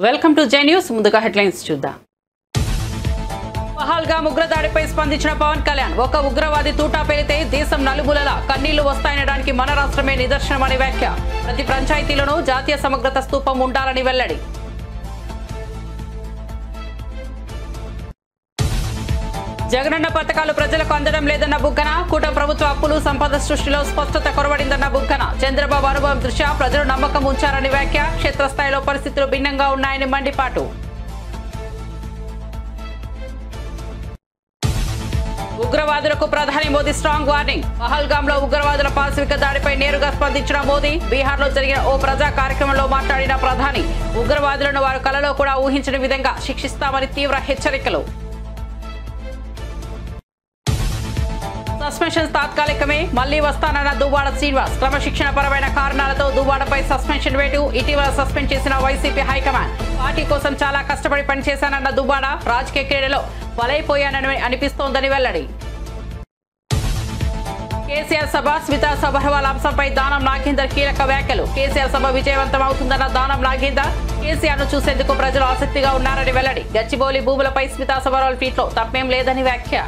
Welcome to జై news. ముందుగా headlines చూద్దాం. పహల్గాం ఉగ్రదాడిపై స్పందించిన పవన్ కళ్యాణ్, ఒక ఉగ్రవాది తూటా పేలితే దేశం నలుమూలలా కన్నీళ్లు వస్తాయనడానికి మన రాష్ట్రమే నిదర్శనమని వ్యాఖ్య. ప్రతి పంచాయతీలోనూ జాతీయ సమగ్రత స్తూపం ఉండాలని వెల్లడి. జగనన్న పథకాలు ప్రజలకు అందడం లేదన్న బుగ్గన, కూటమి ప్రభుత్వ అప్పులు సంపద సృష్టిలో స్పష్టత కొరవడిందన్న బుగ్గన. చంద్రబాబు అనుభవం దృష్ట్యా ప్రజలు నమ్మకం ఉంచారని వ్యాఖ్య. క్షేత్రస్థాయిలో పరిస్థితులు భిన్నంగా ఉన్నాయని మండిపాటు. ఉగ్రవాదులకు ప్రధాని మోదీ స్ట్రాంగ్ వార్నింగ్. పహల్గాంలో ఉగ్రవాదుల పాశవిక దాడిపై నేరుగా స్పందించిన మోదీ, బీహార్లో జరిగిన ఓ ప్రజా కార్యక్రమంలో మాట్లాడిన ప్రధాని, ఉగ్రవాదులను వారు కలలో కూడా ఊహించని విధంగా శిక్షిస్తామని తీవ్ర హెచ్చరికలు. సస్పెన్షన్ తాత్కాలికమే, మళ్లీ వస్తానన్న దువ్వాడ శ్రీనివాస్. క్రమశిక్షణ పరమైన కారణాలతో దువ్వాడపై సస్పెన్షన్ వేటు. ఇటీవల సస్పెండ్ చేసిన వైసీపీ హైకమాండ్. పార్టీ కోసం చాలా కష్టపడి పనిచేశానన్న దువ్వాడ, రాజకీయ క్రీడలో బలైపోయానని అనిపిస్తోందని వెల్లడి. కేసీఆర్ సభ, స్మితా సబర్వాల్ అంశంపై దానం నాగేందర్ కీలక వ్యాఖ్యలు. కేసీఆర్ సభ విజయవంతం అవుతుందన్న దానం నాగేందర్, కేసీఆర్ ను చూసేందుకు ప్రజలు ఆసక్తిగా ఉన్నారని వెల్లడి. గచ్చిబౌలి భూములపై స్మితా సబర్వాల్ ట్వీట్లో తప్పేం లేదని వ్యాఖ్య.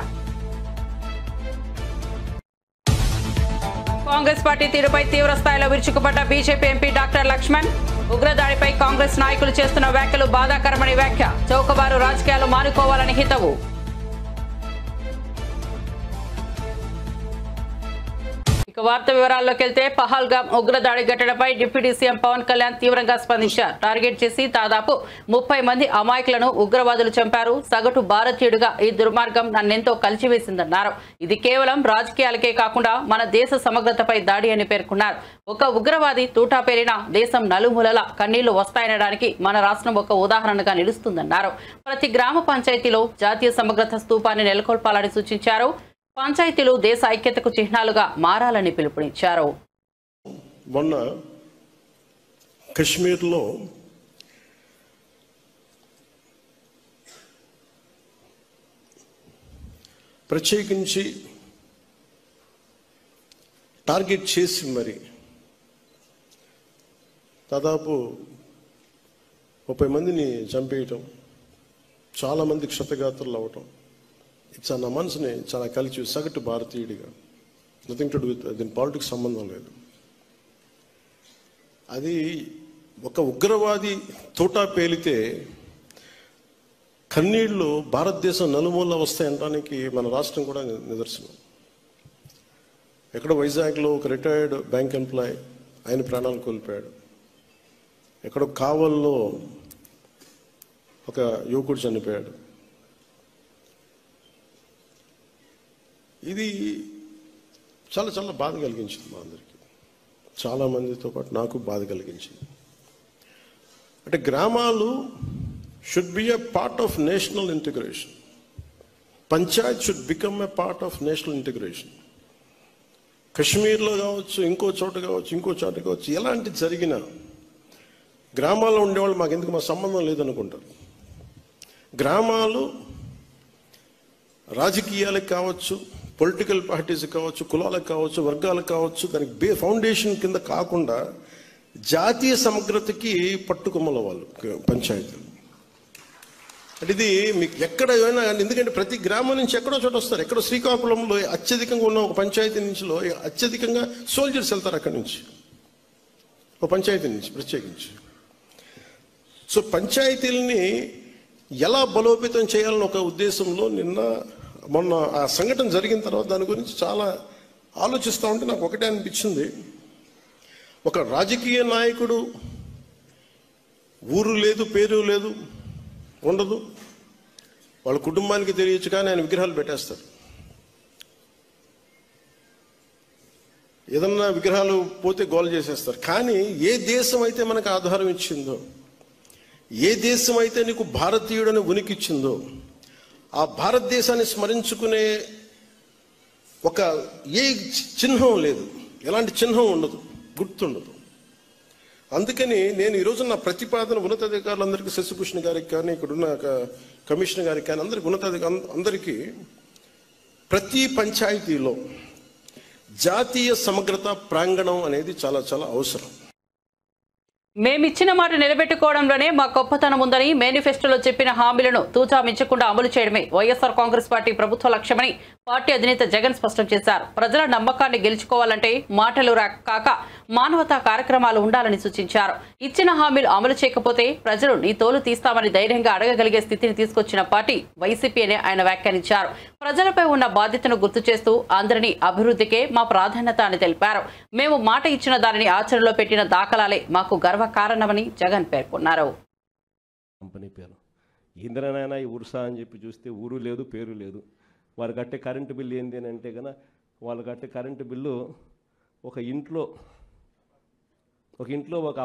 కాంగ్రెస్ పార్టీ తీరుపై తీవ్ర స్థాయిలో విరుచుకుపడ్డ బీజేపీ ఎంపీ డాక్టర్ లక్ష్మణ్. ఉగ్రదాడిపై కాంగ్రెస్ నాయకులు చేస్తున్న వ్యాఖ్యలు బాధాకరమని వ్యాఖ్య. చౌకబారు రాజకీయాలు మానుకోవాలని హితవు. వార్త వివరాల్లోకి వెళ్తే, పహల్గాం ఉగ్రదాడి ఘటనపై డిప్యూటీ సీఎం పవన్ కళ్యాణ్ తీవ్రంగా స్పందించారు. టార్గెట్ చేసి దాదాపు 30 మంది అమాయకులను ఉగ్రవాదులు చంపారు. సగటు భారతీయుడిగా ఈ దుర్మార్గం నన్నెంతో కలిచివేసిందన్నారు. ఇది కేవలం రాజకీయాలకే కాకుండా మన దేశ సమగ్రతపై దాడి అని పేర్కొన్నారు. ఒక ఉగ్రవాది తూటా పేరిన దేశం నలుమూలలా కన్నీళ్లు వస్తాయనడానికి మన రాష్ట్రం ఒక ఉదాహరణగా నిలుస్తుందన్నారు. ప్రతి గ్రామ పంచాయతీలో జాతీయ సమగ్రత స్తూపాన్ని నెలకొల్పాలని సూచించారు. పంచాయతీలు దేశ ఐక్యతకు చిహ్నాలుగా మారాలని పిలుపునిచ్చారు. మొన్న కశ్మీర్లో ప్రత్యేకించి టార్గెట్ చేసి మరి దాదాపు 30 మందిని చంపేయటం, చాలామంది క్షతగాత్రులు అవటం, నా మనసుని చాలా కలిసి సగటు భారతీయుడిగా, నథింగ్ టు డూ విత్ దీని పాలిటిక్స్ సంబంధం లేదు. అది ఒక ఉగ్రవాది తోటా పేలితే కన్నీళ్లు భారతదేశం నలుమూల వస్తాయనడానికి మన రాష్ట్రం కూడా నిదర్శనం. ఎక్కడో వైజాగ్లో ఒక రిటైర్డ్ బ్యాంక్ ఎంప్లాయ్, ఆయన ప్రాణాలు కోల్పోయాడు. ఎక్కడో కావల్లో ఒక యువకుడు చనిపోయాడు. ఇది చాలా చాలా బాధ కలిగించింది మా అందరికీ, చాలామందితో పాటు నాకు బాధ కలిగించింది. అంటే గ్రామాలు should be a part of national integration. Panchayat should become a part of national integration. కశ్మీర్లో కావచ్చు, ఇంకో చోట కావచ్చు, ఎలాంటి జరిగినా గ్రామాల్లో ఉండేవాళ్ళు మాకు ఎందుకు, మా సంబంధం లేదనుకుంటారు. గ్రామాలు రాజకీయాలకు కావచ్చు, పొలిటికల్ పార్టీస్ కావచ్చు, కులాలకు కావచ్చు, వర్గాలకు కావచ్చు, దానికి ఫౌండేషన్ కింద కాకుండా జాతీయ సమగ్రతకి పట్టుకొమ్మల వాళ్ళు పంచాయతీలు. అంటే ఇది మీకు ఎక్కడ ఏమైనా, ఎందుకంటే ప్రతి గ్రామం నుంచి ఎక్కడో చోట వస్తారు. ఎక్కడో శ్రీకాకుళంలో అత్యధికంగా ఉన్న ఒక పంచాయతీ నుంచిలో అత్యధికంగా సోల్జర్స్ వెళ్తారు అక్కడి నుంచి, ఒక పంచాయతీ నుంచి ప్రత్యేకించి. సో పంచాయతీలని ఎలా బలోపేతం చేయాలని ఒక ఉద్దేశంలో మొన్న ఆ సంఘటన జరిగిన తర్వాత దాని గురించి చాలా ఆలోచిస్తూ ఉంటే నాకు ఒకటే అనిపించింది. ఒక రాజకీయ నాయకుడు ఊరు లేదు, పేరు లేదు, ఉండదు, వాళ్ళ కుటుంబానికి తెలియచ్చు, కానీ ఆయన విగ్రహాలు పెట్టేస్తారు. ఏదన్నా విగ్రహాలు పోతే గోల చేసేస్తారు. కానీ ఏ దేశం అయితే మనకు ఆధారం ఇచ్చిందో, ఏ దేశం అయితే నీకు భారతీయుడని ఉనికిచ్చిందో, ఆ భారతదేశాన్ని స్మరించుకునే ఒక ఏ చిహ్నం లేదు, ఎలాంటి చిహ్నం ఉండదు, గుర్తుండదు. అందుకని నేను ఈరోజు నా ప్రతిపాదన ఉన్నతాధికారులందరికీ, శశిభూషణ్ గారికి కానీ, ఇక్కడున్న కమిషనర్ గారికి కానీ, అందరికీ అందరికీ ప్రతి పంచాయతీలో జాతీయ సమగ్రత ప్రాంగణం అనేది చాలా చాలా అవసరం. మేమిచ్చిన మాట నిలబెట్టుకోవడంలోనే మా గొప్పతనం ఉందని మేనిఫెస్టోలో చెప్పిన హామీలను తూచా మించకుండా అమలు చేయడమే వైఎస్ఆర్ కాంగ్రెస్ పార్టీ ప్రభుత్వ లక్ష్యమని పార్టీ అధినేత జగన్ స్పష్టం చేశారు. ప్రజల నమ్మకాన్ని గెలుచుకోవాలంటే మాటలు కాక మానవతా కార్యక్రమాలు ఉండాలని సూచించారు. ఇచ్చిన హామీలు అమలు చేయకపోతే ప్రజలు నీ తోలు తీస్తామని ధైర్యంగా అడగగలిగే స్థితిని తీసుకొచ్చిన పార్టీ వైసీపీ అని ఆయన వ్యాఖ్యానించారు. ప్రజలపై ఉన్న బాధ్యతను గుర్తు చేస్తూ అందరినీ అభివృద్ధికే మా ప్రాధాన్యత అని తెలిపారు. మేము మాట ఇచ్చిన దానిని ఆచరణలో పెట్టిన దాఖలాలే మాకు గర్వ కారణమని జగన్ పేర్కొన్నారు. కంపెనీ పేరు ఇంద్రనైనా ఈ ఉర్సా అని చెప్పి చూస్తే ఊరు లేదు, పేరు లేదు. వారు కట్టే కరెంటు బిల్లు ఏంది అని అంటే కనుక వాళ్ళు కట్టే కరెంటు బిల్లు ఒక ఇంట్లో ఒక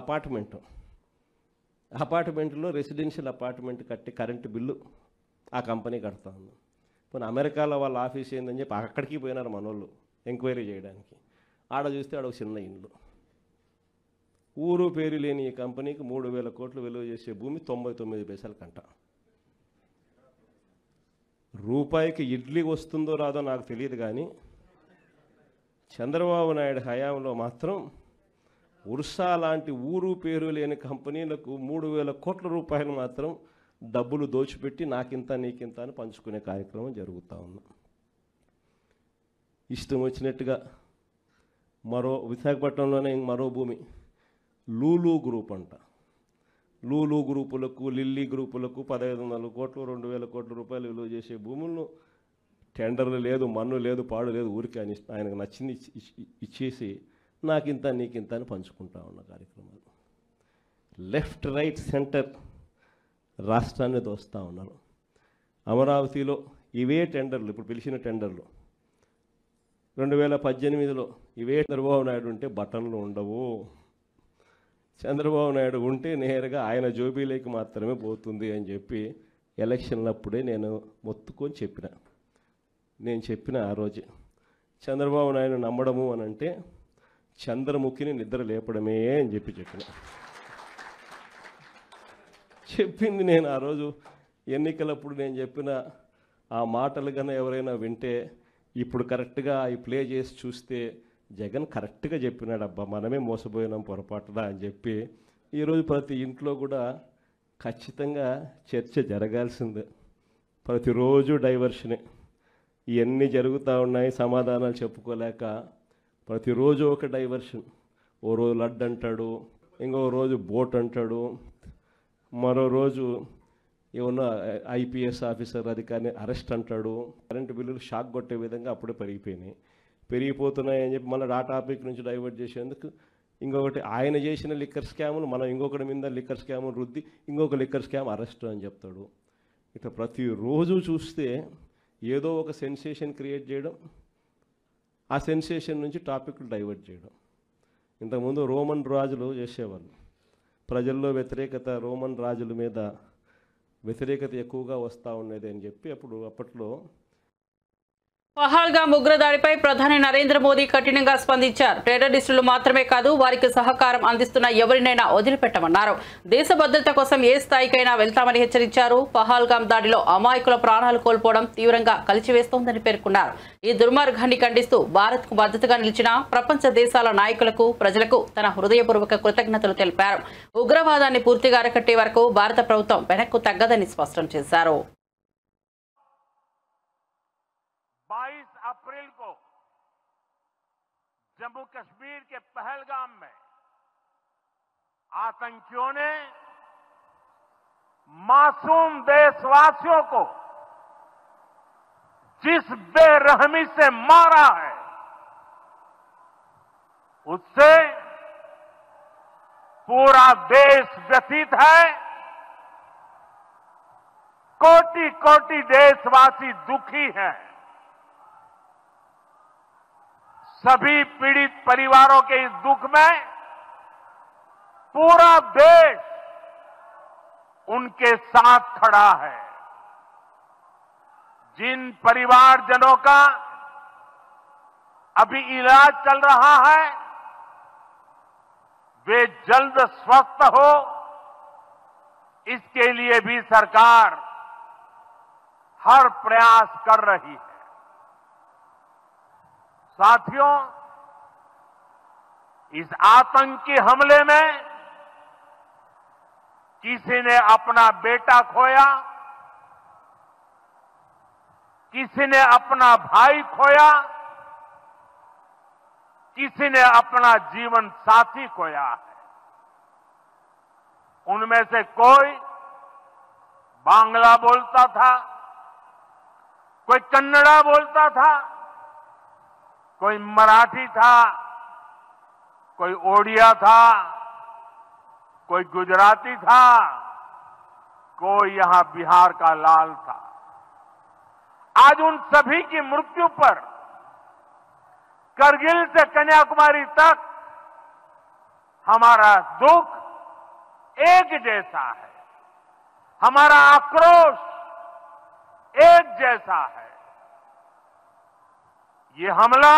అపార్ట్మెంట్లో రెసిడెన్షియల్ అపార్ట్మెంట్ కట్టే కరెంటు బిల్లు ఆ కంపెనీ కడతా ఉంది. పోనీ అమెరికాలో వాళ్ళ ఆఫీస్ ఏందని చెప్పి అక్కడికి పోయినారు మనోళ్ళు ఎంక్వైరీ చేయడానికి. ఆడ చూస్తే ఆడ ఒక చిన్న ఇండ్లు. ఊరు పేరు లేని ఈ కంపెనీకి 3,000 కోట్లు విలువ చేసే భూమి 99 పైసలు కంట. రూపాయికి ఇడ్లీ వస్తుందో రాదో నాకు తెలియదు, కానీ చంద్రబాబు నాయుడు హయాంలో మాత్రం ఉర్సా లాంటి ఊరు పేరు లేని కంపెనీలకు 3,000 కోట్ల రూపాయలు మాత్రం డబ్బులు దోచిపెట్టి నాకింత నీకింత అని పంచుకునే కార్యక్రమం జరుగుతూ ఉంది. ఇష్టం వచ్చినట్టుగా విశాఖపట్నంలోనే మరో భూమి లూలు గ్రూప్ అంట. లూలు గ్రూపులకు, లిల్లీ గ్రూపులకు 1,500 కోట్లు 2,000 కోట్ల రూపాయలు విలువ చేసే భూములను టెండర్లు లేదు, మన్ను లేదు, పాడు లేదు, ఊరికి ఆయనకు నచ్చింది ఇచ్చేసి నాకింత నీకింత అని పంచుకుంటా ఉన్న కార్యక్రమాలు. లెఫ్ట్ రైట్ సెంటర్ రాష్ట్రాన్ని దోస్తూ ఉన్నారు. అమరావతిలో ఇవే టెండర్లు, ఇప్పుడు పిలిచిన టెండర్లు 2018లో ఇవే చంద్రబాబు నాయుడు ఉంటే బటన్లు ఉండవు. చంద్రబాబు నాయుడు ఉంటే నేరుగా ఆయన జోబీలోకి మాత్రమే పోతుంది అని చెప్పి ఎలక్షన్లప్పుడే నేను మొత్తుకొని చెప్పిన ఆ రోజు చంద్రబాబు నాయుడు నమ్మడము అని అంటే చంద్రముఖిని నిద్ర లేపడమే అని చెప్పింది నేను ఆ రోజు ఎన్నికలప్పుడు నేను చెప్పిన ఆ మాటలు కన్నా ఎవరైనా వింటే ఇప్పుడు కరెక్ట్గా అవి ప్లే చేసి చూస్తే జగన్ కరెక్ట్గా చెప్పినాడు, అబ్బా మనమే మోసపోయినాం పొరపాటున అని చెప్పి ఈరోజు ప్రతి ఇంట్లో కూడా ఖచ్చితంగా చర్చ జరగాల్సిందే. ప్రతిరోజు డైవర్షనే, ఇవన్నీ జరుగుతూ ఉన్నాయి, సమాధానాలు చెప్పుకోలేక ప్రతిరోజు ఒక డైవర్షన్. ఓ రోజు లడ్డు అంటాడు, ఇంకో రోజు బోట్ అంటాడు, మరో రోజు ఏమన్నా ఐపీఎస్ ఆఫీసర్ అధికారిని అరెస్ట్ అంటాడు. కరెంటు బిల్లులు షాక్ కొట్టే విధంగా అప్పుడే పెరిగిపోతున్నాయని చెప్పి మళ్ళీ ఆ టాపిక్ నుంచి డైవర్ట్ చేసేందుకు ఇంకొకటి ఆయన చేసిన లిక్కర్ స్కాములు మనం ఇంకొకటి మీద లిక్కర్ స్కాములు రుద్ది ఇంకొక లిక్కర్ స్కామ్ అరెస్ట్ అని చెప్తాడు. ఇట్లా ప్రతిరోజు చూస్తే ఏదో ఒక సెన్సేషన్ క్రియేట్ చేయడం, ఆ సెన్సేషన్ నుంచి టాపిక్లు డైవర్ట్ చేయడం. ఇంతకుముందు రోమన్ రాజులు చేసేవాళ్ళు, ప్రజల్లో వ్యతిరేకత, రోమన్ రాజుల మీద వ్యతిరేకత ఎక్కువగా వస్తూ ఉండేది అని చెప్పి అప్పట్లో పహల్గామ్ ఉగ్రదాడిపై ప్రధాని నరేంద్ర మోదీ కఠినంగా స్పందించారు. టెర్రరిస్టులు మాత్రమే కాదు, వారికి సహకారం అందిస్తున్న ఎవరినైనా వదిలిపెట్టమన్నారు. దేశ భద్రత కోసం ఏ స్థాయికైనా వెళ్తామని హెచ్చరించారు. పహల్గామ్ దాడిలో అమాయకుల ప్రాణాలు కోల్పోవడం తీవ్రంగా కలిచివేస్తోందని పేర్కొన్నారు. ఈ దుర్మార్గాన్ని ఖండిస్తూ భారత్కు మద్దతుగా నిలిచిన ప్రపంచ దేశాల నాయకులకు, ప్రజలకు తన హృదయపూర్వక కృతజ్ఞతలు తెలిపారు. ఉగ్రవాదాన్ని పూర్తిగా అరికట్టే వరకు భారత ప్రభుత్వం వెనక్కు తగ్గదని స్పష్టం చేశారు. 22 अप्रैल को जम्मू कश्मीर के पहलगाम में आतंकियों ने मासूम देशवासियों को जिस बेरहमी से मारा है, उससे पूरा देश व्यथित है। कोटि कोटि देशवासी दुखी हैं। सभी पीड़ित परिवारों के इस दुख में पूरा देश उनके साथ खड़ा है। जिन परिवारजनों का अभी इलाज चल रहा है, वे जल्द स्वस्थ हो, इसके लिए भी सरकार हर प्रयास कर रही है। साथियों, इस आतंकी हमले में किसी ने अपना बेटा खोया, किसी ने अपना भाई खोया, किसी ने अपना जीवन साथी खोया है। उनमें से कोई बांग्ला बोलता था, कोई कन्नड़ा बोलता था, कोई मराठी था, कोई ओडिया था, कोई गुजराती था, कोई यहां बिहार का लाल था। आज उन सभी की मृत्यु पर करगिल से कन्याकुमारी तक हमारा दुख एक जैसा है, हमारा आक्रोश एक जैसा है। ये हमला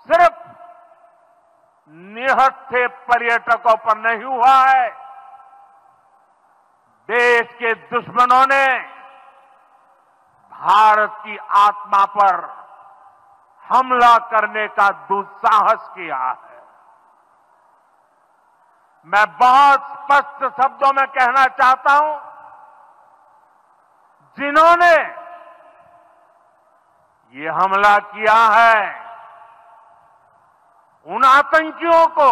सिर्फ निहत्थे पर्यटकों पर नहीं हुआ है, देश के दुश्मनों ने भारत की आत्मा पर हमला करने का दुस्साहस किया है। मैं बहुत स्पष्ट शब्दों में कहना चाहता हूं, जिन्होंने ये हमला किया है, उन आतंकियों को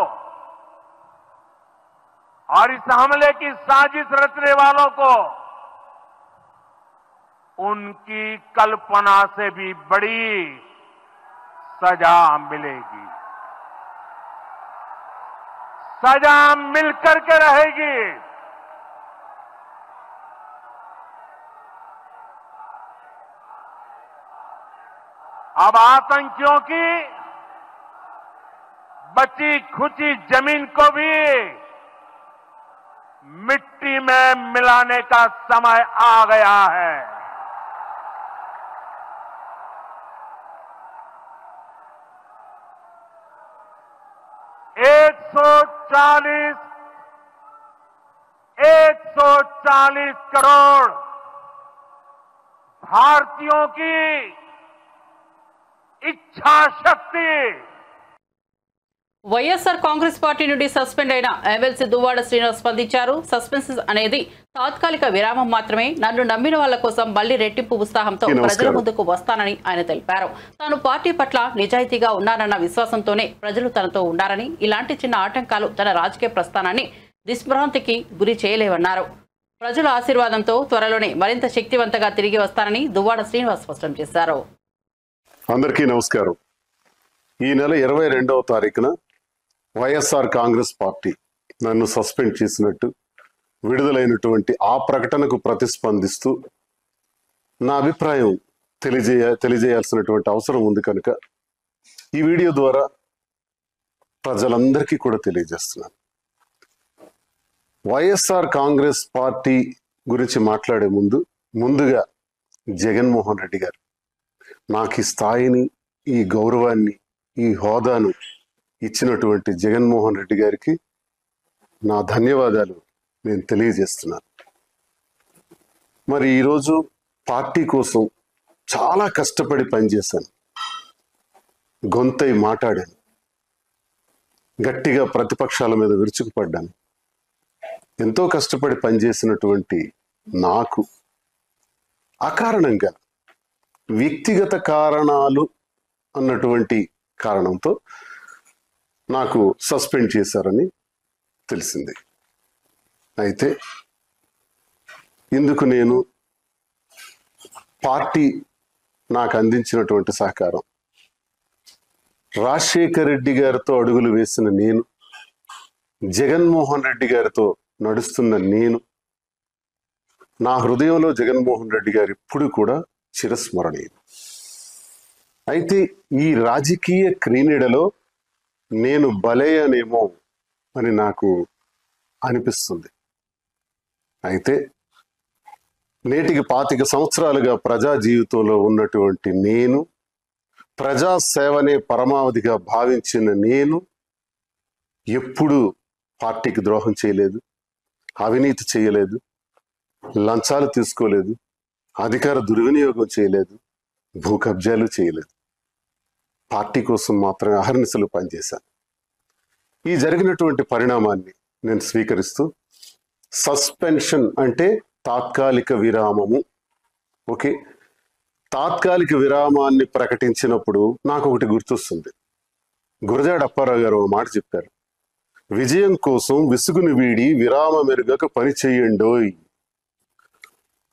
और इस हमले की साजिश रचने वालों को उनकी कल्पना से भी बड़ी सजा मिलेगी, सजा मिलकर के रहेगी। अब आतंकियों की बची खुची जमीन को भी मिट्टी में मिलाने का समय आ गया है। एक सौ चालीस करोड़ भारतीयों की इच्छा शक्ति। వైఎస్ఆర్ కాంగ్రెస్ పార్టీ నుండి సస్పెండ్ అయిన ఎమ్మెల్సీ దువ్వాడ శ్రీనివాస్ స్పందించారు. సస్పెన్షన్ అనేది తాత్కాలిక విరామం మాత్రమే. నన్ను నమ్మిన వాళ్ల కోసం మళ్లీ రెట్టింపు ఉత్సాహంతో ప్రజల ముందుకు వస్తానని ఆయన తెలిపారు. తాను పార్టీ పట్ల నిజాయితీగా ఉన్నానన్న విశ్వాసంతోనే ప్రజలు తనతో ఉన్నారని, ఇలాంటి చిన్న ఆటంకాలు తన రాజకీయ ప్రస్థానాన్ని దిగ్భ్రాంతికి గురి చేయలేవన్నారు. ప్రజల ఆశీర్వాదంతో త్వరలోనే మరింత శక్తివంతంగా తిరిగి వస్తానని దువ్వాడ శ్రీనివాస్ స్పష్టం చేశారు. అందరికీ నమస్కారం. ఈ నెల 22వ తారీఖున వైఎస్ఆర్ కాంగ్రెస్ పార్టీ నన్ను సస్పెండ్ చేసినట్టు విడుదలైనటువంటి ఆ ప్రకటనకు ప్రతిస్పందిస్తూ నా అభిప్రాయం తెలియజేయాల్సినటువంటి అవసరం ఉంది కనుక ఈ వీడియో ద్వారా ప్రజలందరికీ కూడా తెలియజేస్తున్నాను. వైఎస్ఆర్ కాంగ్రెస్ పార్టీ గురించి మాట్లాడే ముందుగా జగన్మోహన్ రెడ్డి గారు నాకు ఈ స్థాయిని, ఈ గౌరవాన్ని, ఈ హోదాను ఇచ్చినటువంటి జగన్మోహన్ రెడ్డి గారికి నా ధన్యవాదాలు నేను తెలియజేస్తున్నాను. మరి ఈరోజు పార్టీ కోసం చాలా కష్టపడి పనిచేశాను, గొంతై మాట్లాడాను, గట్టిగా ప్రతిపక్షాల మీద విరుచుకుపడ్డాను. ఎంతో కష్టపడి పనిచేసినటువంటి నాకు అకారణంగా వ్యక్తిగత కారణాలు అన్నటువంటి కారణంతో నాకు సస్పెండ్ చేశారని తెలిసింది. అయితే ఇందుకు నేను పార్టీ నాకు అందించినటువంటి సహకారం, రాజశేఖర్ రెడ్డి గారితో అడుగులు వేసిన నేను, జగన్మోహన్ రెడ్డి గారితో నడుస్తున్న నేను, నా హృదయంలో జగన్మోహన్ రెడ్డి గారు ఇప్పుడు కూడా చిరస్మరణీయులు. అయితే ఈ రాజకీయ క్రీడలో నేను బలయ్యానేమో అని నాకు అనిపిస్తుంది. అయితే నేటికి 25 సంవత్సరాలుగా ప్రజా జీవితంలో ఉన్నటువంటి నేను, ప్రజాసేవనే పరమావధిగా భావించిన నేను ఎప్పుడూ పార్టీకి ద్రోహం చేయలేదు, అవినీతి చేయలేదు, లంచాలు తీసుకోలేదు, అధికార దుర్వినియోగం చేయలేదు, భూ కబ్జాలు చేయలేదు. పార్టీ కోసం మాత్రమే అహర్నిశలు పనిచేశాను. ఈ జరిగినటువంటి పరిణామాన్ని నేను స్వీకరిస్తూ సస్పెన్షన్ అంటే తాత్కాలిక విరామము. ఓకే, తాత్కాలిక విరామాన్ని ప్రకటించినప్పుడు నాకు ఒకటి గుర్తొస్తుంది. గురజాడ అప్పారావు గారు ఒక మాట చెప్పారు, విజయం కోసం విసుగుని వీడి విరామ మెరుగక పని చేయండోయ్.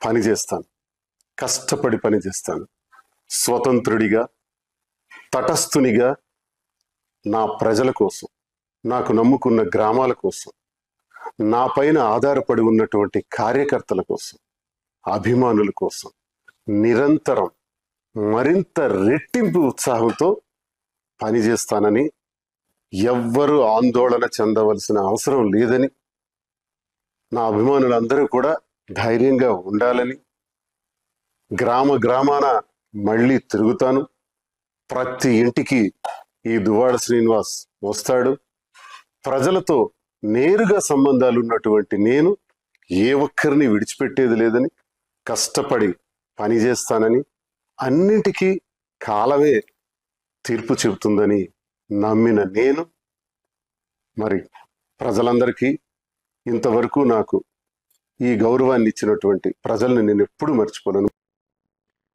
పని చేస్తాను, కష్టపడి పని చేస్తాను, స్వతంత్రుడిగా, తటస్థునిగా, నా ప్రజల కోసం, నాకు నమ్ముకున్న గ్రామాల కోసం, నా పైన ఆధారపడి ఉన్నటువంటి కార్యకర్తల కోసం, అభిమానుల కోసం నిరంతరం మరింత రెట్టింపు ఉత్సాహంతో పనిచేస్తానని, ఎవ్వరూ ఆందోళన చెందవలసిన అవసరం లేదని, నా అభిమానులందరూ కూడా ధైర్యంగా ఉండాలని, గ్రామ గ్రామాన మళ్ళీ తిరుగుతాను, ప్రతి ఇంటికి ఈ దువ్వాడ శ్రీనివాస్ వస్తాడు, ప్రజలతో నేరుగా సంబంధాలు ఉన్నటువంటి నేను ఏ ఒక్కరిని విడిచిపెట్టేది లేదని, కష్టపడి పనిచేస్తానని, అన్నింటికీ కాలమే తీర్పు చెబుతుందని నమ్మిన నేను మరి ప్రజలందరికీ ఇంతవరకు నాకు ఈ గౌరవాన్ని ఇచ్చినటువంటి ప్రజల్ని నేను ఎప్పుడు మర్చిపోలేను.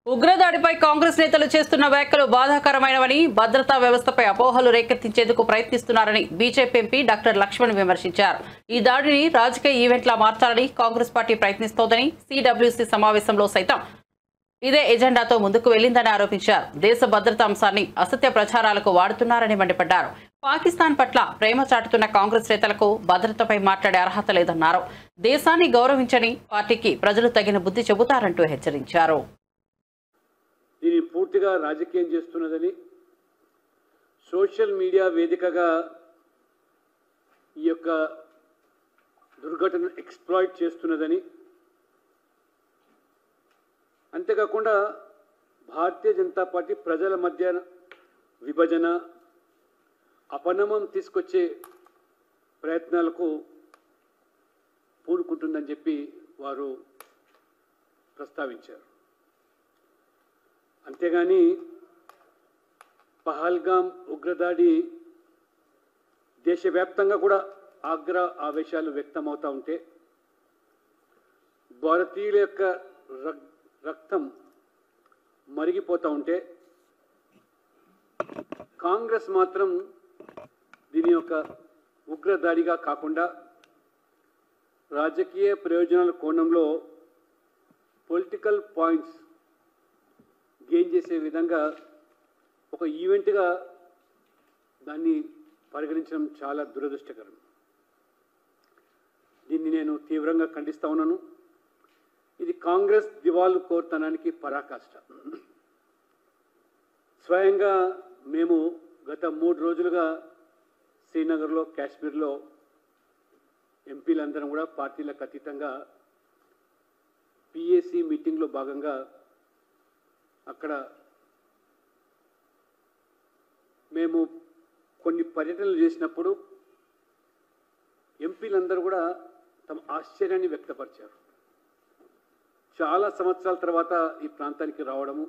ఉగ్రదాడిపై కాంగ్రెస్ నేతలు చేస్తున్న వ్యాఖ్యలు బాధాకరమైనవని, భద్రతా వ్యవస్థపై అపోహలు రేకెత్తించేందుకు ప్రయత్నిస్తున్నారని బీజేపీ ఎంపీ డాక్టర్ లక్ష్మణ్ విమర్శించారు. ఈ దాడిని రాజకీయ ఈవెంట్లా మార్చాలని కాంగ్రెస్ పార్టీ ప్రయత్నిస్తోందని, సిడబ్ల్యూసీ సమావేశంలో సైతం ఇదే ఎజెండాతో ముందుకు వెళ్లిందని ఆరోపించారు. దేశ భద్రతా అంశాన్ని అసత్య ప్రచారాలకు వాడుతున్నారని మండిపడ్డారు. పాకిస్తాన్ పట్ల ప్రేమ చాటుతున్న కాంగ్రెస్ నేతలకు భద్రతపై మాట్లాడే అర్హత లేదన్నారు. దేశాన్ని గౌరవించని పార్టీకి ప్రజలు తగిన బుద్ధి చెబుతారంటూ హెచ్చరించారు. దీన్ని పూర్తిగా రాజకీయం చేస్తున్నదని, సోషల్ మీడియా వేదికగా ఈ యొక్క దుర్ఘటన ఎక్స్ప్లాయిట్ చేస్తున్నదని, అంతేకాకుండా భారతీయ జనతా పార్టీ ప్రజల మధ్య విభజన, అపనమం తీసుకొచ్చే ప్రయత్నాలకు పూనుకుంటుందని చెప్పి వారు ప్రస్తావించారు. అంతేగాని పహల్గాం ఉగ్రదాడి దేశవ్యాప్తంగా కూడా ఆవేశాలు వ్యక్తమవుతూ ఉంటే, భారతీయుల యొక్క రక్తం మరిగిపోతూ ఉంటే, కాంగ్రెస్ మాత్రం దీని యొక్క ఉగ్రదాడిగా కాకుండా రాజకీయ ప్రయోజనాల కోణంలో పొలిటికల్ పాయింట్స్ గెయిన్ చేసే విధంగా ఒక ఈవెంట్గా దాన్ని పరిగణించడం చాలా దురదృష్టకరం. దీన్ని నేను తీవ్రంగా ఖండిస్తా ఉన్నాను. ఇది కాంగ్రెస్ దివాలు కోరుతనానికి పరాకాష్ట. స్వయంగా మేము గత 3 రోజులుగా శ్రీనగర్లో, కాశ్మీర్లో ఎంపీలందరం కూడా పార్టీలకు అతీతంగా పిఏసి మీటింగ్లో భాగంగా అక్కడ మేము కొన్ని పర్యటనలు చేసినప్పుడు ఎంపీలందరూ కూడా తమ ఆశ్చర్యాన్ని వ్యక్తపరిచారు. చాలా సంవత్సరాల తర్వాత ఈ ప్రాంతానికి రావడము,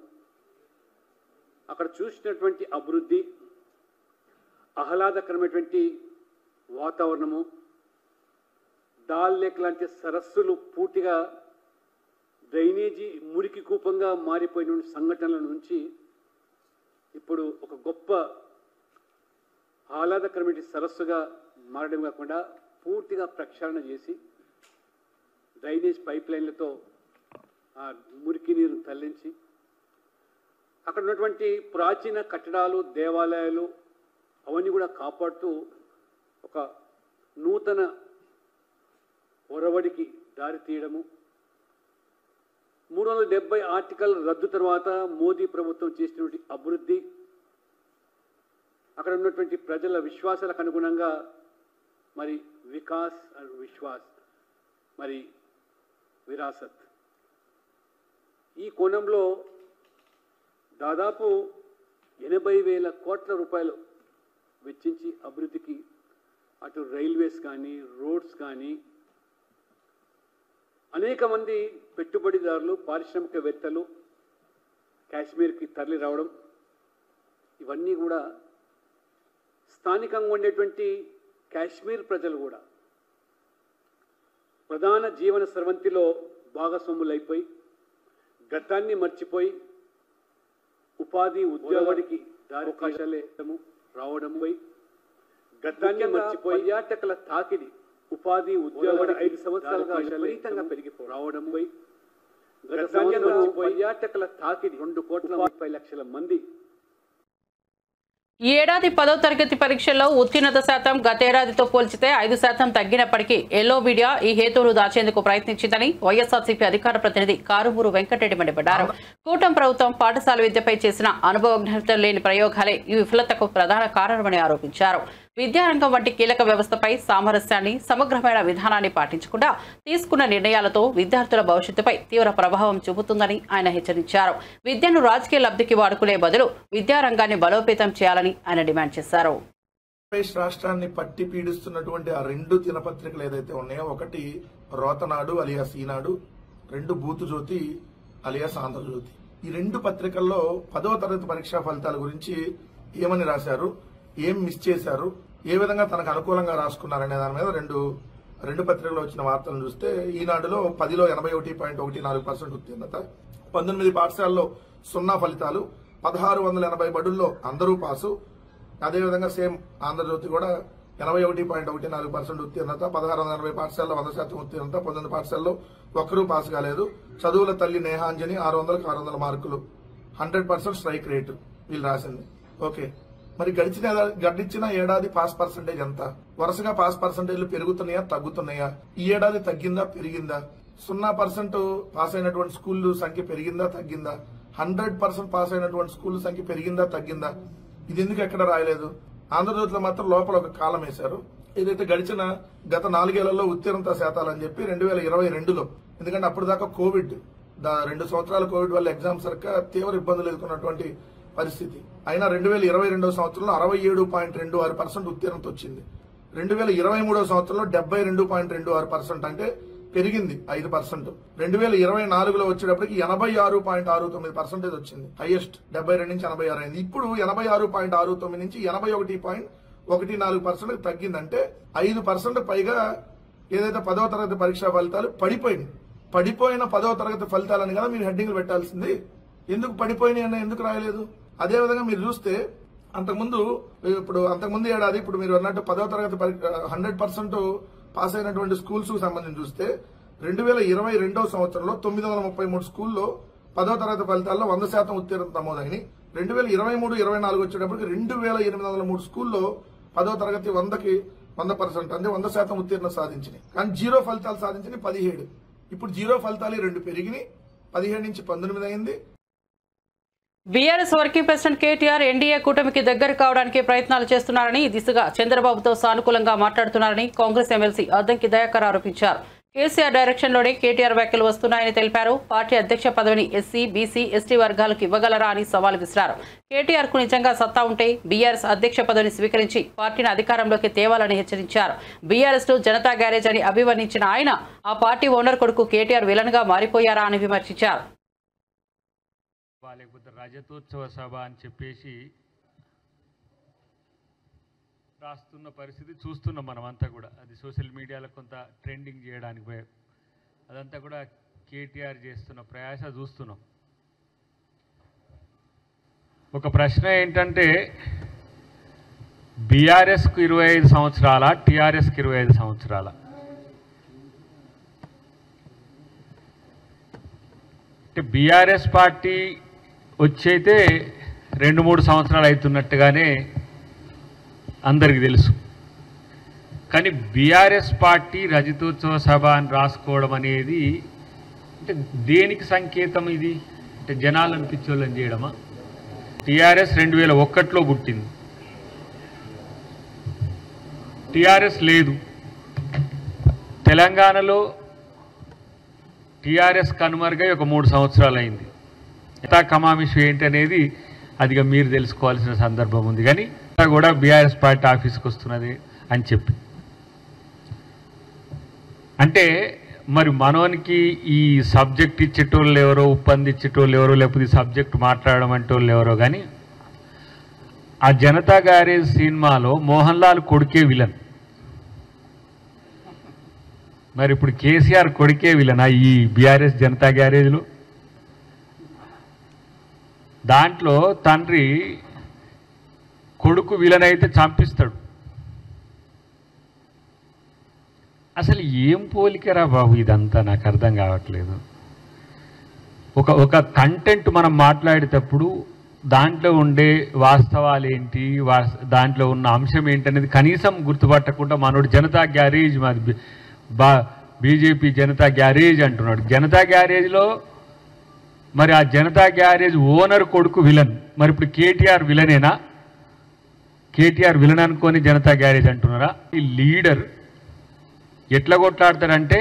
అక్కడ చూసినటువంటి అభివృద్ధి, ఆహ్లాదకరమైనటువంటి వాతావరణము, దాల్ లేక్ లాంటి సరస్సులు పూర్తిగా డ్రైనేజీ మురికి కూపంగా మారిపోయిన సంఘటనల నుంచి ఇప్పుడు ఒక గొప్ప ఆహ్లాదకరమైన సరస్సుగా మారడం కాకుండా పూర్తిగా ప్రక్షాళన చేసి డ్రైనేజ్ పైప్ లైన్లతో ఆ మురికి నీరు తరలించి అక్కడ ఉన్నటువంటి ప్రాచీన కట్టడాలు, దేవాలయాలు అవన్నీ కూడా కాపాడుతూ ఒక నూతన ఒరవడికి దారి తీయడము, 370 ఆర్టికల్ రద్దు తర్వాత మోదీ ప్రభుత్వం చేసినటువంటి అభివృద్ధి, అక్కడ ఉన్నటువంటి ప్రజల విశ్వాసాలకు అనుగుణంగా మరి వికాస్ అండ్ విశ్వాస్, మరి విరాసత్, ఈ కోణంలో దాదాపు 80,000 కోట్ల రూపాయలు వెచ్చించి అభివృద్ధికి అటు రైల్వేస్ కానీ, రోడ్స్ కానీ, అనేక మంది పెట్టుబడిదారులు, పారిశ్రామికవేత్తలు కాశ్మీర్కి తరలి రావడం, ఇవన్నీ కూడా స్థానికంగా ఉండేటువంటి కాశ్మీర్ ప్రజలు కూడా ప్రధాన జీవన స్రవంతిలో భాగస్వాములైపోయి గతాన్ని మర్చిపోయి ఉపాధి ఉద్యోగానికి అవకాశాలే రావడం పోయి గతాన్ని మర్చిపోయి పర్యాటకుల తాకిడి ఉపాధి ఉద్యోగాల 5 సంవత్సరాలుగా విపరీతంగా రావడం పోయి గతాన్ని మర్చిపోయి పర్యాటకుల తాకిడి 2,30,00,000 మంది. ఈ ఏడాది 10వ తరగతి పరీక్షల్లో ఉత్తీర్ణత శాతం గతేడాదితో పోల్చితే 5% తగ్గినప్పటికీ ఎల్లో మీడియా ఈ హేతువును దాచేందుకు ప్రయత్నించిందని వైఎస్ఆర్సీపీ అధికార ప్రతినిధి కారుమూరు వెంకటరెడ్డి మండిపడ్డారు. కూటమి ప్రభుత్వం పాఠశాల విద్యపై చేసిన అనుభవజ్ఞత లేని ప్రయోగాలే ఈ విఫలతకు ప్రధాన కారణమని ఆరోపించారు. విద్యారంగం వంటి కీలక వ్యవస్థపై సామరస్యాన్ని, సమగ్రమైన విధానాన్ని పాటించకుండా తీసుకున్న నిర్ణయాలతో విద్యార్థుల భవిష్యత్తుపై తీవ్ర ప్రభావం చూపుతుందని ఆయన హెచ్చరించారు. విద్యను రాజకీయ లబ్ధికి వాడుకునే బదులు విద్యారంగాన్ని బలోపేతం చేయాలని ఆయన డిమాండ్ చేశారు. రాష్ట్రాన్ని పట్టి పీడిస్తున్నటువంటి ఆ 2 దినపత్రికలు ఏదైతే ఉన్నాయో, ఒకటి రోతనాడు అలియాస్ ఈనాడు, 2 బూతు జ్యోతి అలియాస్ ఆంధ్రజ్యోతి. ఈ 2 పత్రికల్లో 10వ తరగతి పరీక్షా ఫలితాల గురించి ఏమని రాశారు, ఏం మిస్ చేశారు, ఏ విధంగా తనకు అనుకూలంగా రాసుకున్నారనే దాని మీద రెండు పత్రికల్లో వచ్చిన వార్తలను చూస్తే, ఈనాడులో 10లో 81.14% ఉత్తీర్ణత, 19 పాఠశాలలో 0 ఫలితాలు, 1680 బడుల్లో అందరూ పాసు. అదేవిధంగా సేమ్ ఆంధ్రజ్యోతి కూడా 81.14% ఉత్తీర్ణత, 1680 పాఠశాలలో 100% ఉత్తీర్ణత, 19 పాఠశాలలో ఒక్కరూ పాస్ కాలేదు. చదువుల తల్లి నేహాంజని 600కు 600 మార్కులు, 100% స్ట్రైక్ రేటు వీళ్ళు రాసింది. ఓకే, మరి గడిచిన ఏడాది పాస్ పర్సంటేజ్ ఎంత? వరుసగా పాస్ పర్సంటేజ్లు పెరుగుతున్నాయా తగ్గుతున్నాయా? ఈ ఏడాది తగ్గిందా పెరిగిందా? 0% పాస్ అయినటువంటి స్కూళ్ల సంఖ్య పెరిగిందా తగ్గిందా? 100% పాస్ అయినటువంటి స్కూళ్ల సంఖ్య పెరిగిందా తగ్గిందా? ఇది ఎందుకు ఎక్కడ రాయలేదు? ఆంధ్రజ్యోతిలో మాత్రం లోపల ఒక కాలం వేశారు. ఏదైతే గత 4 ఏళ్లలో ఉత్తీర్ణత శాతాలని చెప్పి 2022లో, ఎందుకంటే అప్పుడు దాకా కోవిడ్ 2 సంవత్సరాల కోవిడ్ వల్ల ఎగ్జామ్స్ సరిగ్గా తీవ్ర ఇబ్బందులు ఎదుర్కొన్నటువంటి పరిస్థితి. అయినా 2022 సంవత్సరంలో 67.26% ఉత్తీర్ణత వచ్చింది. 2023 సంవత్సరంలో 72.26%, అంటే పెరిగింది 5%. 2024లో వచ్చేటప్పటికి 86.69% వచ్చింది, హైయెస్ట్. 72 నుంచి 86 అయింది. ఇప్పుడు 86.69 నుంచి 81.14% తగ్గిందంటే 5% పైగా ఏదైతే 10వ తరగతి పరీక్షా ఫలితాలు పడిపోయిన 10వ తరగతి ఫలితాలని కదా మీరు హెడ్డింగ్లు పెట్టాల్సింది. ఎందుకు పడిపోయినాయి అన్న ఎందుకు రాయలేదు? అదేవిధంగా మీరు చూస్తే అంతకుముందు ఏడాది ఇప్పుడు మీరు అన్నట్టు 10వ తరగతి 100% పాస్ అయినటువంటి స్కూల్స్ కు సంబంధించి చూస్తే 2022 సంవత్సరంలో 933 స్కూల్లో 10వ తరగతి ఫలితాల్లో 100% ఉత్తీర్ణత నమోదైంది. 2023-24 వచ్చేటప్పటికి 2803 స్కూల్లో 10వ తరగతి 100% అంటే 100% ఉత్తీర్ణత సాధించినాయి. కానీ 0 ఫలితాలు సాధించినాయి 17. ఇప్పుడు 0 ఫలితాలు 2 పెరిగినాయి, 17 నుంచి 19 అయింది. BRS working president KTR NDA కూటమికి దగ్గర కావడానికి ప్రయత్నాలు చేస్తున్నారని, ఈ దిశగా చంద్రబాబుతో సానుకూలంగా మాట్లాడుతున్నారని కాంగ్రెస్ ఎమ్మెల్సీ అద్దంకి దయాకర్ ఆరోపించారు. కేసీఆర్ డైరెక్షన్లోనే కేటీఆర్ వ్యాఖ్యలు వస్తున్నాయని తెలిపారు. పార్టీ అధ్యక్ష పదవిని ఎస్సీ, బీసీ, ఎస్టీ వర్గాలకు ఇవ్వగలరా అని సవాల్ విసిరారు. కేటీఆర్ కు నిజంగా సత్తా ఉంటే బీఆర్ఎస్ అధ్యక్ష పదవిని స్వీకరించి పార్టీని అధికారంలోకి తేవాలని హెచ్చరించారు. బీఆర్ఎస్ ను జనతా గ్యారేజ్ అని అభివర్ణించిన ఆయన ఆ పార్టీ ఓనర్ కొడుకు కేటీఆర్ విలన్ గా మారిపోయారా అని విమర్శించారు. రజతోత్సవ సభ అని చెప్పేసి రాస్తున్న పరిస్థితి చూస్తున్నాం మనమంతా కూడా. అది సోషల్ మీడియాలో కొంత ట్రెండింగ్ చేయడానికి అదంతా కూడా కేటీఆర్ చేస్తున్న ప్రయాస చూస్తున్నాం. ఒక ప్రశ్న ఏంటంటే, బీఆర్ఎస్కు 25 సంవత్సరాల, టీఆర్ఎస్కి 25 సంవత్సరాల? అంటే బీఆర్ఎస్ పార్టీ వచ్చైతే 2-3 సంవత్సరాలు అవుతున్నట్టుగానే అందరికీ తెలుసు. కానీ బీఆర్ఎస్ పార్టీ రజతోత్సవ సభ అని రాసుకోవడం అనేది అంటే దేనికి సంకేతం ఇది? అంటే జనాలను పిచ్చోళ్ళని చేయడమా? టీఆర్ఎస్ 2001లో పుట్టింది, టీఆర్ఎస్ లేదు. తెలంగాణలో టీఆర్ఎస్ కనుమరుగై ఒక 3 సంవత్సరాలు అయింది. ఎంత కమామిషు ఏంటి అనేది అదిగా మీరు తెలుసుకోవాల్సిన సందర్భం ఉంది. కానీ కూడా బీఆర్ఎస్ పార్టీ ఆఫీస్కి వస్తున్నది అని చెప్పి అంటే మరి మనోనికి ఈ సబ్జెక్ట్ ఇచ్చేటోళ్ళు ఎవరో, ఉప్పందించేటోళ్ళు ఎవరో, లేకపోతే ఈ సబ్జెక్ట్ మాట్లాడడం అంటోళ్ళు ఎవరో, కానీ ఆ జనతా గ్యారేజ్ సినిమాలో మోహన్ లాల్ కొడుకే విలన్. మరి ఇప్పుడు కేసీఆర్ కొడుకే విలనా ఈ బీఆర్ఎస్ జనతా గ్యారేజ్లో? దాంట్లో తండ్రి కొడుకు విలన్ అయితే చంపిస్తాడు. అసలు ఏం పోలికరా బాబు ఇదంతా, నాకు అర్థం కావట్లేదు. ఒక కంటెంట్ మనం మాట్లాడేటప్పుడు దాంట్లో ఉండే వాస్తవాలు ఏంటి, దాంట్లో ఉన్న అంశం ఏంటి అనేది కనీసం గుర్తుపట్టకుండా మనోడు జనతా గ్యారేజ్, మాది బీజేపీ జనతా గ్యారేజ్ అంటున్నాడు. జనతా గ్యారేజ్లో మరి ఆ జనతా గ్యారేజ్ ఓనర్ కొడుకు విలన్. మరి ఇప్పుడు కేటీఆర్ విలనేనా? కేటీఆర్ విలన్ అనుకొని జనతా గ్యారేజ్ అంటున్నారా? ఈ లీడర్ ఎట్లా కొట్లాడతారంటే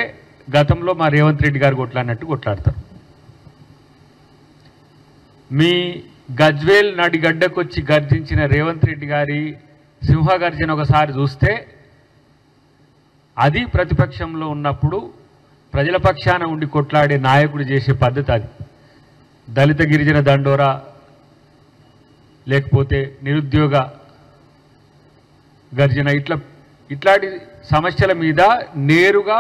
గతంలో మా రేవంత్ రెడ్డి గారు కొట్లాడినట్టు కొట్లాడతారు. మీ గజ్వేల్ నడిగడ్డకొచ్చి గర్జించిన రేవంత్ రెడ్డి గారి సింహగర్జన ఒకసారి చూస్తే అది ప్రతిపక్షంలో ఉన్నప్పుడు ప్రజల పక్షాన ఉండి కొట్లాడే నాయకుడు చేసే పద్ధతి అది. దళిత గిరిజన దండోరా, లేకపోతే నిరుద్యోగ గర్జన, ఇట్లాంటి సమస్యల మీద నేరుగా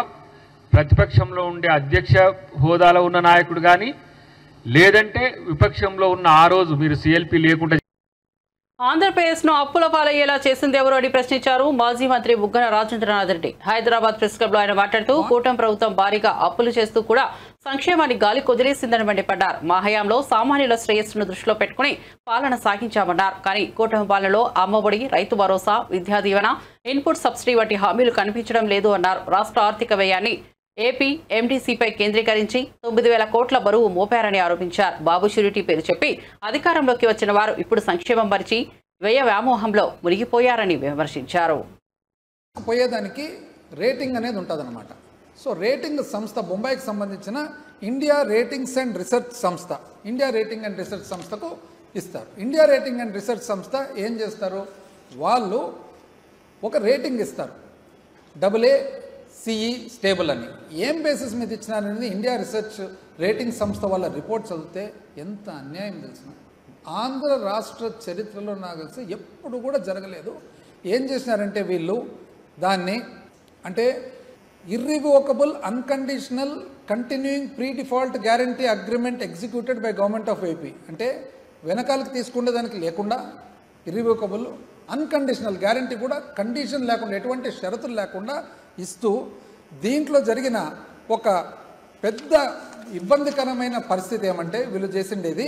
ప్రతిపక్షంలో ఉండే అధ్యక్ష హోదాలో ఉన్న నాయకుడు కానీ, లేదంటే విపక్షంలో ఉన్న ఆ రోజు మీరు సిఎల్పి లేకుండా ఆంధ్రప్రదేశ్ను అప్పుల పాలయ్యేలా చేసింది ఎవరు అని ప్రశ్నించారు మాజీ మంత్రి బుగ్గన రాజేంద్రనాథ్ రెడ్డి. హైదరాబాద్ ప్రెస్ క్లబ్ లో ఆయన మాట్లాడుతూ కూటమి ప్రభుత్వం భారీగా అప్పులు చేస్తూ కూడా సంక్షేమాన్ని గాలి కొదిలేసిందని మండిపడ్డారు. మా హయాంలో సామాన్యుల శ్రేయస్సును దృష్టిలో పెట్టుకుని పాలన సాగించామన్నారు. కానీ కూటమి పాలనలో అమ్మఒడి, రైతు భరోసా, విద్యా దీవెన, ఇన్పుట్ సబ్సిడీ వంటి హామీలు కనిపించడం లేదు అన్నారు. రాష్ట్ర ఆర్థిక వ్యయాన్ని ఏపీ ఎండీసీపై కేంద్రీకరించి 9,000 కోట్ల బరువు మోపారని ఆరోపించారు. బాబు షూరిటీ పేరు చెప్పి అధికారంలోకి వచ్చిన వారు ఇప్పుడు సంక్షేమం మరిచి వ్యయ వ్యామోహంలో మునిగిపోయారని విమర్శించారు. పోయేదానికి రేటింగ్ అనేది ఉంటుందన్నమాట. సో రేటింగ్ సంస్థ బొంబాయికి సంబంధించిన ఇండియా రేటింగ్స్ అండ్ రీసెర్చ్ సంస్థ, ఇండియా రేటింగ్ అండ్ రీసెర్చ్ సంస్థకు ఇస్తారు. ఇండియా రేటింగ్ అండ్ రీసెర్చ్ సంస్థ ఏం చేస్తారు, వాళ్ళు ఒక రేటింగ్ ఇస్తారు, AA CE స్టేబుల్ అని. ఏం బేసిస్ మీద ఇచ్చినారనేది ఇండియా రీసెర్చ్ రేటింగ్ సంస్థ వాళ్ళ రిపోర్ట్ చదివితే ఎంత అన్యాయం తెలిసిన. ఆంధ్ర రాష్ట్ర చరిత్రలో నాకు తెలిసి ఎప్పుడు కూడా జరగలేదు. ఏం చేసినారంటే వీళ్ళు దాన్ని అంటే irrevocable unconditional continuing pre default guarantee agreement executed by government of AP, అంటే వెనకాలకి తీసుకునే దానికి లేకుండా ఇర్రివోకబుల్ అన్కండిషనల్ గ్యారంటీ కూడా కండిషన్ లేకుండా ఎటువంటి షరతులు లేకుండా ఇస్తూ, దీంట్లో జరిగిన ఒక పెద్ద ఇబ్బందికరమైన పరిస్థితి ఏమంటే వీళ్ళు చేసిండేది,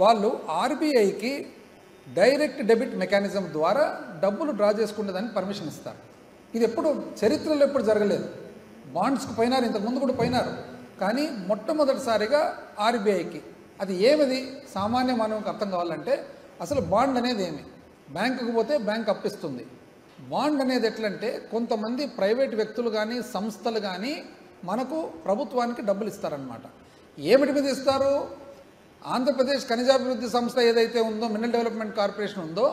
వాళ్ళు ఆర్బీఐకి డైరెక్ట్ డెబిట్ మెకానిజం ద్వారా డబ్బులు డ్రా చేసుకునేదానికి పర్మిషన్ ఇస్తారు. ఇది ఎప్పుడు చరిత్రలో ఎప్పుడు జరగలేదు. బాండ్స్కి పోయినారు, ఇంతకుముందు కూడా పోయినారు, కానీ మొట్టమొదటిసారిగా ఆర్బీఐకి. అది ఏమిది సామాన్య మానవునికి అర్థం కావాలంటే, అసలు బాండ్ అనేది ఏమి, బ్యాంకుకు పోతే బ్యాంక్ అప్పిస్తుంది. బాండ్ అనేది ఎట్లంటే కొంతమంది ప్రైవేట్ వ్యక్తులు కానీ సంస్థలు కానీ మనకు ప్రభుత్వానికి డబ్బులు ఇస్తారనమాట. ఏమిటి మీద ఇస్తారు, ఆంధ్రప్రదేశ్ ఖనిజాభివృద్ధి సంస్థ ఏదైతే ఉందో, మినరల్ డెవలప్మెంట్ కార్పొరేషన్ ఉందో,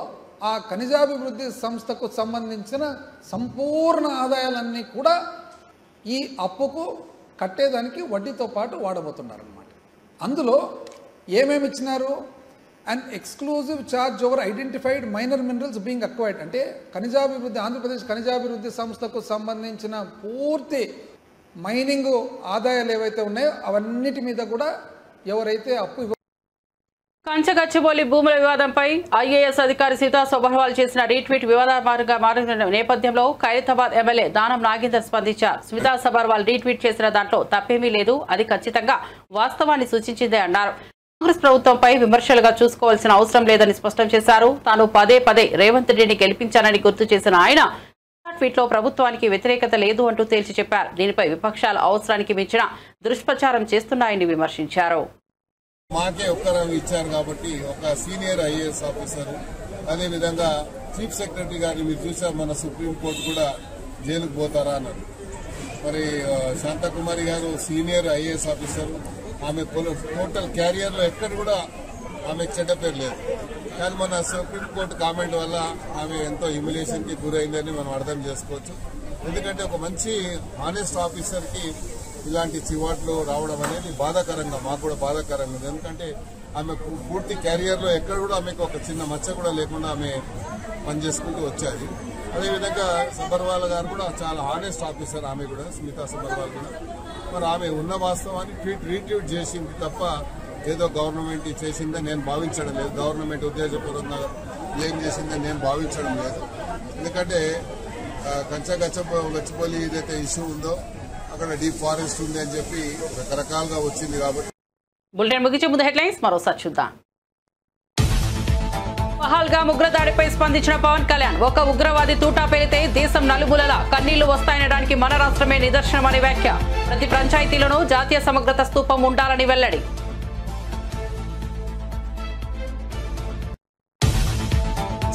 ఆ ఖనిజాభివృద్ధి సంస్థకు సంబంధించిన సంపూర్ణ ఆదాయాలన్నీ కూడా ఈ అప్పుకు కట్టేదానికి వడ్డీతో పాటు వాడబోతున్నారనమాట. అందులో ఏమేమి ఇచ్చినారు, and exclusive charge over identified minor minerals being acquired, అంటే ఖనిజాభివృద్ధి ఆంధ్రప్రదేశ్ ఖనిజాభివృద్ధి సంస్థకు సంబంధించిన పూర్తి మైనింగ్ ఆదాయాలు ఏవైతే ఉన్నాయో అవన్నిటి మీద కూడా ఎవరైతే అప్పు కంచగచ్చిబౌలి భూముల వివాదంపై ఐఏఎస్ అధికారి సీతా సోబర్వాల్ చేసిన రీట్వీట్ వివాదాస్పదంగా మారిన నేపథ్యంలో ఖైరతాబాద్ ఎమ్మెల్యే దానం నాగేందర్ స్పందించారు. స్మితా సబర్వాల్ రీట్వీట్ చేసిన దాంట్లో తప్పేమీ లేదు, అది ఖచ్చితంగా వాస్తవాన్ని సూచించిందే అన్నారు. కాంగ్రెస్ ప్రభుత్వంపై విమర్శలుగా చూసుకోవాల్సిన అవసరం లేదని స్పష్టం చేశారు. తాను పదే రేవంత్ రెడ్డిని గెలిపించానని గుర్తు చేసిన ఆయన ట్వీట్లో ప్రభుత్వానికి వ్యతిరేకత లేదు అంటూ తేల్చి చెప్పారు. దీనిపై విపక్షాల అవసరానికి మించిన దుష్ప్రచారం చేస్తున్నాయని విమర్శించారు. మాకే ఒక్కరం ఇచ్చారు కాబట్టి ఒక సీనియర్ ఐఏఎస్ ఆఫీసర్, అదేవిధంగా చీఫ్ సెక్రటరీ గారిని మీరు చూసారు, మన సుప్రీంకోర్టు కూడా జైలుకు పోతారా అన్నారు. మరి శాంతకుమారి గారు సీనియర్ ఐఏఎస్ ఆఫీసర్, ఆమె టోటల్ క్యారియర్లో ఎక్కడ కూడా ఆమెకు చెడ్డ పేరు లేదు. కానీ మన సుప్రీంకోర్టు కామెంట్ వల్ల ఆమె ఎంతో హ్యూమిలేషన్కి గురైందని మనం అర్థం చేసుకోవచ్చు. ఎందుకంటే ఒక మంచి హానెస్ట్ ఆఫీసర్కి ఇలాంటి చివాట్లు రావడం అనేది బాధాకరంగా, మాకు కూడా బాధాకరంగా ఉంది. ఎందుకంటే ఆమె పూర్తి క్యారియర్లో ఎక్కడ కూడా ఆమెకు ఒక చిన్న మచ్చ కూడా లేకుండా ఆమె పనిచేసుకుంటూ వచ్చేది. అదేవిధంగా సబర్వాల్ గారు కూడా చాలా ఆనెస్ట్ ఆఫీసర్, ఆమె కూడా స్మితా సబర్వాల్ కూడా. మరి ఆమె ఉన్న వాస్తవాన్ని రీట్వీట్ చేసింది తప్ప ఏదో గవర్నమెంట్ చేసిందని నేను భావించడం లేదు, గవర్నమెంట్ ఉద్దేశపూర్వకంగా క్లెయిమ్ చేసిందని నేను భావించడం లేదు. ఎందుకంటే గచ్చిబౌలి ఏదైతే ఇష్యూ ఉందో అక్కడ డీప్ ఫారెస్ట్ ఉంది అని చెప్పి రకరకాలుగా వచ్చింది. కాబట్టి బులెటిన్ ముగించే ముందు హెడ్లైన్స్ మరోసారి చూద్దాం. పహల్గామ్ ఉగ్రదాడిపై స్పందించిన పవన్ కళ్యాణ్, ఒక ఉగ్రవాది తూటా పేలితే దేశం నలుమూలలా కన్నీళ్లు వస్తాయనడానికి మన రాష్ట్రమే నిదర్శనమని వ్యాఖ్య. ప్రతి పంచాయతీలోనూ జాతీయ సమగ్రత స్తూపం ఉండాలని వెల్లడి.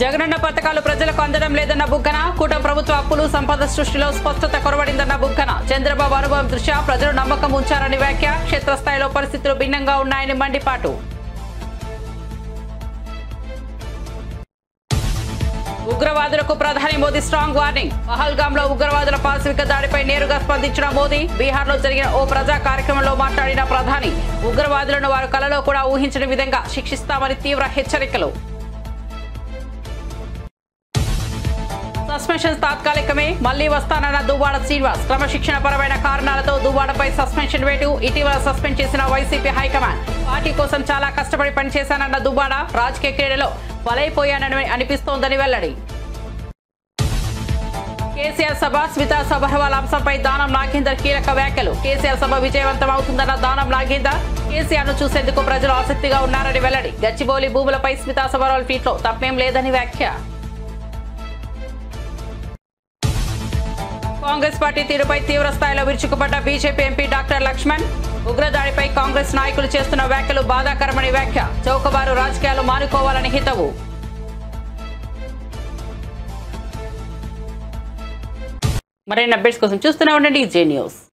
జగనన్న పథకాలు ప్రజలకు అందడం లేదన్న బుగ్గన, కూటమి ప్రభుత్వ అప్పులు సంపద సృష్టిలో స్పష్టత కొరవడిందన్న బుగ్గన. చంద్రబాబు అనుభవం దృష్ట్యా ప్రజలు నమ్మకం ఉంచారని వ్యాఖ్య. క్షేత్రస్థాయిలో పరిస్థితులు భిన్నంగా ఉన్నాయని మండిపాటు. ఉగ్రవాదులకు ప్రధాని మోదీ స్ట్రాంగ్ వార్నింగ్. పహల్గామ్ లో ఉగ్రవాదుల పాశవిక దాడిపై నేరుగా స్పందించిన మోదీ. బీహార్ లో జరిగిన ఓ ప్రజా కార్యక్రమంలో మాట్లాడిన ప్రధాని, ఉగ్రవాదులను వారు కలలో కూడా ఊహించని విధంగా శిక్షిస్తామని తీవ్ర హెచ్చరికలు. సస్పెన్షన్ తాత్కాలికమే, మళ్లీ వస్తానన్న దువ్వాడ శ్రీనివాస్. క్రమశిక్షణ పరమైన కారణాలతో దువ్వాడపై సస్పెన్షన్ వేటు. ఇటీవల సస్పెండ్ చేసిన వైసీపీ హైకమాండ్. పార్టీ కోసం చాలా కష్టపడి పనిచేశానన్న దువ్వాడ, రాజకీయ క్రీడలో బలైపోయానని అనిపిస్తోందని వెల్లడి. కేసీఆర్ సభ, స్మితా సబర్వాల్ అంశంపై దానం నాగేందర్ కీలక వ్యాఖ్యలు. కేసీఆర్ సభ విజయవంతం అవుతుందన్న దానం నాగేందర్, కేసీఆర్ ను చూసేందుకు ప్రజలు ఆసక్తిగా ఉన్నారని వెల్లడి. గచ్చిబౌలి భూములపై స్మితా సబర్వాల్ ట్వీట్లో తప్పేం లేదని వ్యాఖ్య. కాంగ్రెస్ పార్టీ తీరుపై తీవ్ర స్థాయిలో విరుచుకుపడ్డ బీజేపీ ఎంపీ డాక్టర్ లక్ష్మణ్. ఉగ్రదాడిపై కాంగ్రెస్ నాయకులు చేస్తున్న వ్యాఖ్యలు బాధాకరమని వ్యాఖ్య. చౌకబారు రాజకీయాలు మానుకోవాలని హితవు. మరిన్ని అప్డేట్స్ కోసం చూస్తూనే ఉండండి జే న్యూస్.